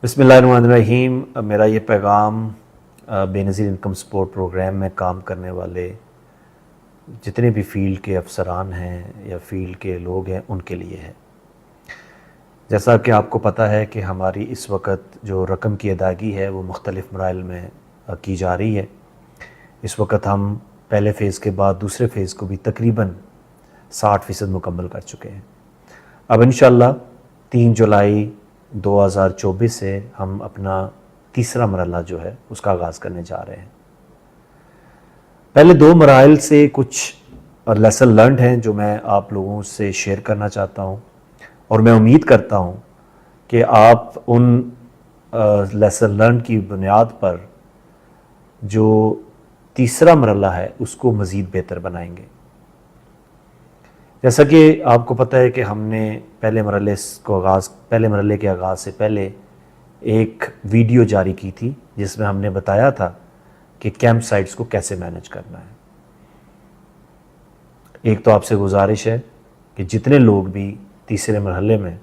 بسم اللہ الرحمن الرحیم۔ میرا یہ پیغام بے نظیر انکم سپورٹ پروگرام میں کام کرنے والے جتنے بھی فیلڈ کے افسران ہیں یا فیلڈ کے لوگ ہیں ان کے لیے ہے۔ جیسا کہ آپ کو پتہ ہے کہ ہماری اس وقت جو رقم کی ادائیگی ہے وہ مختلف مراحل میں کی جا رہی ہے۔ اس وقت ہم پہلے فیز کے بعد دوسرے فیز کو بھی تقریباً 60% مکمل کر چکے ہیں۔ اب انشاءاللہ 3 جولائی 2024 سے ہم اپنا تیسرا مرحلہ جو ہے اس کا آغاز کرنے جا رہے ہیں۔ پہلے 2 مراحل سے کچھ لیسن لرنڈ ہیں جو میں آپ لوگوں سے شیئر کرنا چاہتا ہوں، اور میں امید کرتا ہوں کہ آپ ان لیسن لرنڈ کی بنیاد پر جو تیسرا مرحلہ ہے اس کو مزید بہتر بنائیں گے۔ جیسا کہ آپ کو پتہ ہے کہ ہم نے پہلے مرحلے کے آغاز سے پہلے ایک ویڈیو جاری کی تھی جس میں ہم نے بتایا تھا کہ کیمپ سائٹس کو کیسے مینج کرنا ہے۔ ایک تو آپ سے گزارش ہے کہ جتنے لوگ بھی تیسرے مرحلے میں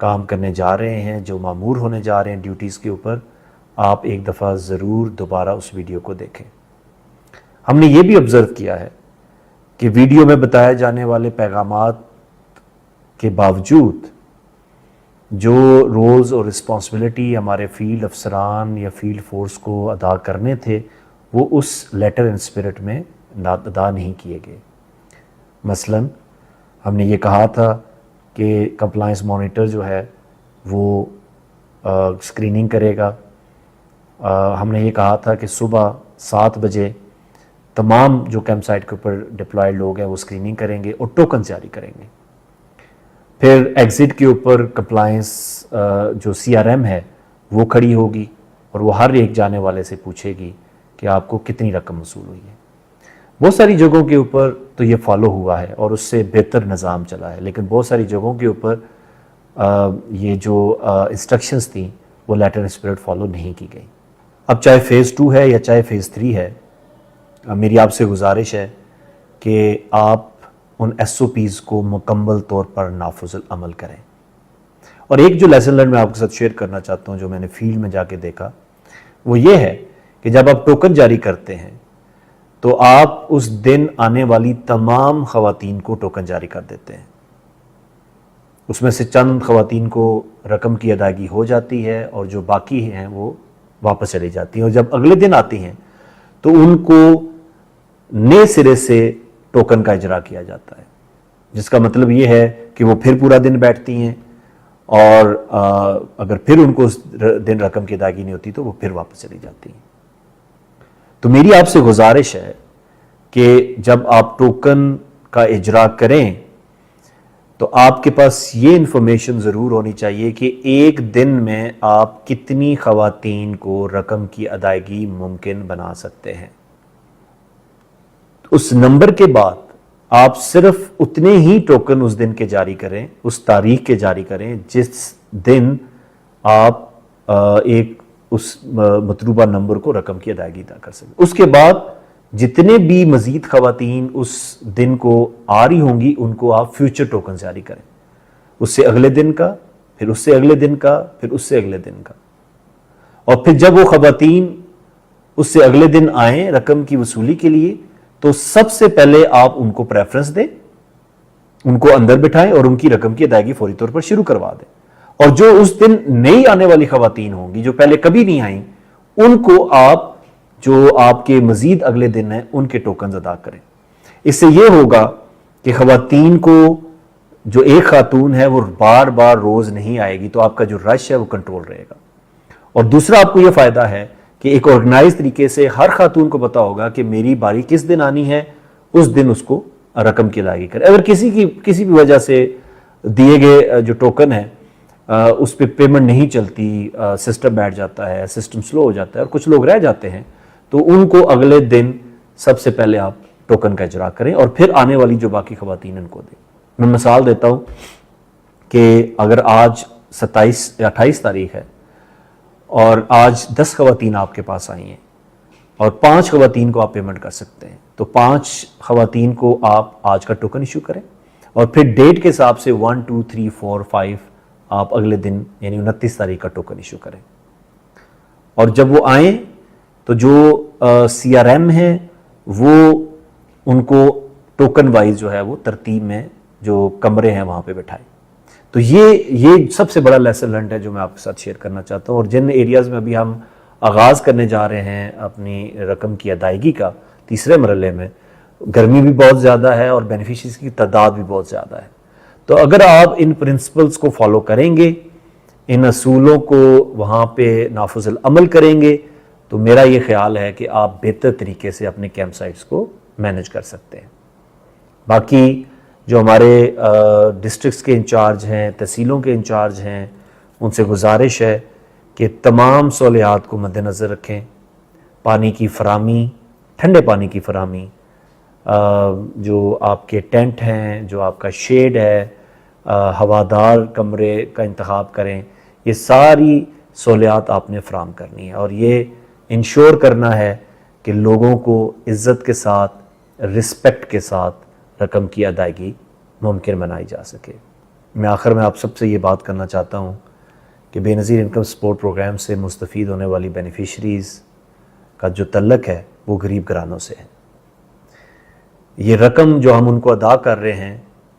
کام کرنے جا رہے ہیں، جو مامور ہونے جا رہے ہیں ڈیوٹیز کے اوپر، آپ ایک دفعہ ضرور دوبارہ اس ویڈیو کو دیکھیں۔ ہم نے یہ بھی آبزرو کیا ہے کہ ویڈیو میں بتائے جانے والے پیغامات کے باوجود جو رولز اور رسپانسبلٹی ہمارے فیلڈ افسران یا فیلڈ فورس کو ادا کرنے تھے وہ اس لیٹر اینڈ اسپرٹ میں ادا نہیں کیے گئے۔ مثلا ہم نے یہ کہا تھا کہ کمپلائنس مانیٹر جو ہے وہ اسکریننگ کرے گا۔ ہم نے یہ کہا تھا کہ صبح 7 بجے تمام جو کیمپ سائٹ کے اوپر ڈپلائڈ لوگ ہیں وہ اسکریننگ کریں گے اور ٹوکن جاری کریں گے۔ پھر ایگزٹ کے اوپر کمپلائنس جو CRM ہے وہ کھڑی ہوگی اور وہ ہر ایک جانے والے سے پوچھے گی کہ آپ کو کتنی رقم وصول ہوئی ہے۔ بہت ساری جگہوں کے اوپر تو یہ فالو ہوا ہے اور اس سے بہتر نظام چلا ہے، لیکن بہت ساری جگہوں کے اوپر یہ جو انسٹرکشنز تھیں وہ لیٹر اینڈ اسپرٹ فالو نہیں کی گئی۔ اب چاہے فیز 2 ہے یا چاہے فیز 3 ہے، میری آپ سے گزارش ہے کہ آپ ان SOPs کو مکمل طور پر نافذ العمل کریں۔ اور ایک جو لیسن لرن میں آپ کے ساتھ شیئر کرنا چاہتا ہوں جو میں نے فیلڈ میں جا کے دیکھا، وہ یہ ہے کہ جب آپ ٹوکن جاری کرتے ہیں تو آپ اس دن آنے والی تمام خواتین کو ٹوکن جاری کر دیتے ہیں۔ اس میں سے چند خواتین کو رقم کی ادائیگی ہو جاتی ہے اور جو باقی ہیں وہ واپس چلی جاتی ہیں، اور جب اگلے دن آتی ہیں تو ان کو نئے سرے سے ٹوکن کا اجرا کیا جاتا ہے، جس کا مطلب یہ ہے کہ وہ پھر پورا دن بیٹھتی ہیں، اور اگر پھر ان کو اس دن رقم کی ادائیگی نہیں ہوتی تو وہ پھر واپس چلی جاتی ہیں۔ تو میری آپ سے گزارش ہے کہ جب آپ ٹوکن کا اجرا کریں تو آپ کے پاس یہ انفارمیشن ضرور ہونی چاہیے کہ ایک دن میں آپ کتنی خواتین کو رقم کی ادائیگی ممکن بنا سکتے ہیں۔ اس نمبر کے بعد آپ صرف اتنے ہی ٹوکن اس دن کے جاری کریں، اس تاریخ کے جاری کریں جس دن آپ ایک اس مطلوبہ نمبر کو رقم کی ادائیگی ادا کر سکیں۔ اس کے بعد جتنے بھی مزید خواتین اس دن کو آ رہی ہوں گی ان کو آپ فیوچر ٹوکن جاری کریں، اس سے اگلے دن کا، پھر اس سے اگلے دن کا، پھر اس سے اگلے دن کا۔ اور پھر جب وہ خواتین اس سے اگلے دن آئیں رقم کی وصولی کے لیے تو سب سے پہلے آپ ان کو پریفرنس دیں، ان کو اندر بٹھائیں اور ان کی رقم کی ادائیگی فوری طور پر شروع کروا دیں۔ اور جو اس دن نئی آنے والی خواتین ہوں گی جو پہلے کبھی نہیں آئیں، ان کو آپ جو آپ کے مزید اگلے دن ہیں ان کے ٹوکنز ادا کریں۔ اس سے یہ ہوگا کہ خواتین کو، جو ایک خاتون ہے وہ بار بار روز نہیں آئے گی تو آپ کا جو رش ہے وہ کنٹرول رہے گا۔ اور دوسرا آپ کو یہ فائدہ ہے کہ ایک آرگنائز طریقے سے ہر خاتون کو پتا ہوگا کہ میری باری کس دن آنی ہے، اس دن اس کو رقم کی ادائیگی کرے۔ اگر کسی بھی وجہ سے دیے گئے جو ٹوکن ہے اس پہ پیمنٹ نہیں چلتی، سسٹم بیٹھ جاتا ہے، سسٹم سلو ہو جاتا ہے اور کچھ لوگ رہ جاتے ہیں، تو ان کو اگلے دن سب سے پہلے آپ ٹوکن کا اجرا کریں اور پھر آنے والی جو باقی خواتین ان کو دیں۔ میں مثال دیتا ہوں کہ اگر آج 27 یا 28 تاریخ ہے اور آج 10 خواتین آپ کے پاس آئی ہیں اور 5 خواتین کو آپ پیمنٹ کر سکتے ہیں، تو 5 خواتین کو آپ آج کا ٹوکن ایشو کریں اور پھر ڈیٹ کے حساب سے 1 2 3 4 5 آپ اگلے دن یعنی 29 تاریخ کا ٹوکن ایشو کریں. اور جب وہ آئیں تو جو CRM ہیں وہ ان کو ٹوکن وائز جو ہے وہ ترتیب میں جو کمرے ہیں وہاں پہ بٹھائیں. تو یہ سب سے بڑا لیسن لرنڈ ہے جو میں آپ کے ساتھ شیئر کرنا چاہتا ہوں. اور جن ایریاز میں ابھی ہم آغاز کرنے جا رہے ہیں اپنی رقم کی ادائیگی کا تیسرے مرحلے میں، گرمی بھی بہت زیادہ ہے اور بینیفیشریز کی تعداد بھی بہت زیادہ ہے. تو اگر آپ ان پرنسپلز کو فالو کریں گے، ان اصولوں کو وہاں پہ نافذ العمل کریں گے، تو میرا یہ خیال ہے کہ آپ بہتر طریقے سے اپنے کیمپ سائٹس کو مینج کر سکتے ہیں. باقی جو ہمارے ڈسٹرکٹس کے انچارج ہیں، تحصیلوں کے انچارج ہیں، ان سے گزارش ہے کہ تمام سہولیات کو مد نظر رکھیں. پانی کی فراہمی، ٹھنڈے پانی کی فراہمی، جو آپ کے ٹینٹ ہیں، جو آپ کا شیڈ ہے، ہوادار کمرے کا انتخاب کریں. یہ ساری سہولیات آپ نے فراہم کرنی ہے اور یہ انشور کرنا ہے کہ لوگوں کو عزت کے ساتھ، رسپیکٹ کے ساتھ رقم کی ادائیگی ممکن بنائی جا سکے. میں آخر میں آپ سب سے یہ بات کرنا چاہتا ہوں کہ بے نظیر انکم سپورٹ پروگرام سے مستفید ہونے والی بینیفیشریز کا جو تعلق ہے وہ غریب گھرانوں سے ہے. یہ رقم جو ہم ان کو ادا کر رہے ہیں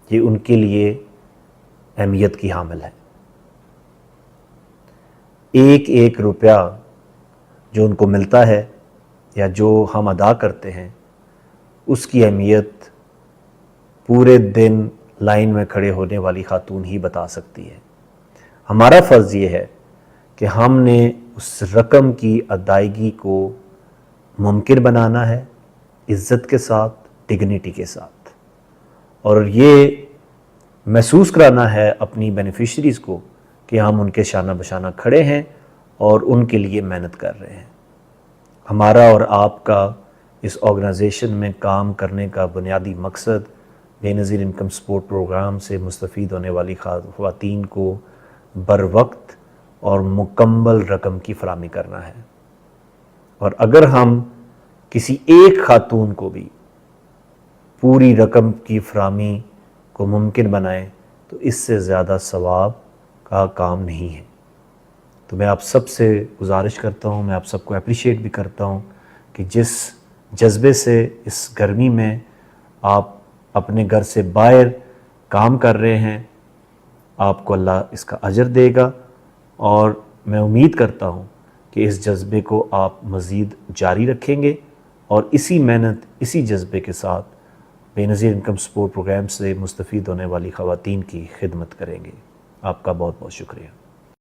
یہ ان کے لیے اہمیت کی حامل ہے. ایک ایک روپیہ جو ان کو ملتا ہے یا جو ہم ادا کرتے ہیں اس کی اہمیت پورے دن لائن میں کھڑے ہونے والی خاتون ہی بتا سکتی ہے. ہمارا فرض یہ ہے کہ ہم نے اس رقم کی ادائیگی کو ممکن بنانا ہے، عزت کے ساتھ، ڈگنیٹی کے ساتھ، اور یہ محسوس کرانا ہے اپنی بینیفیشریز کو کہ ہم ان کے شانہ بشانہ کھڑے ہیں اور ان کے لیے محنت کر رہے ہیں. ہمارا اور آپ کا اس آرگنائزیشن میں کام کرنے کا بنیادی مقصد بے نظیر انکم سپورٹ پروگرام سے مستفید ہونے والی خواتین کو بر وقت اور مکمل رقم کی فراہمی کرنا ہے. اور اگر ہم کسی ایک خاتون کو بھی پوری رقم کی فراہمی کو ممکن بنائیں تو اس سے زیادہ ثواب کا کام نہیں ہے. تو میں آپ سب سے گزارش کرتا ہوں، میں آپ سب کو اپریشیٹ بھی کرتا ہوں کہ جس جذبے سے اس گرمی میں آپ اپنے گھر سے باہر کام کر رہے ہیں، آپ کو اللہ اس کا اجر دے گا. اور میں امید کرتا ہوں کہ اس جذبے کو آپ مزید جاری رکھیں گے اور اسی محنت، اسی جذبے کے ساتھ بے نظیر انکم سپورٹ پروگرام سے مستفید ہونے والی خواتین کی خدمت کریں گے. آپ کا بہت بہت شکریہ.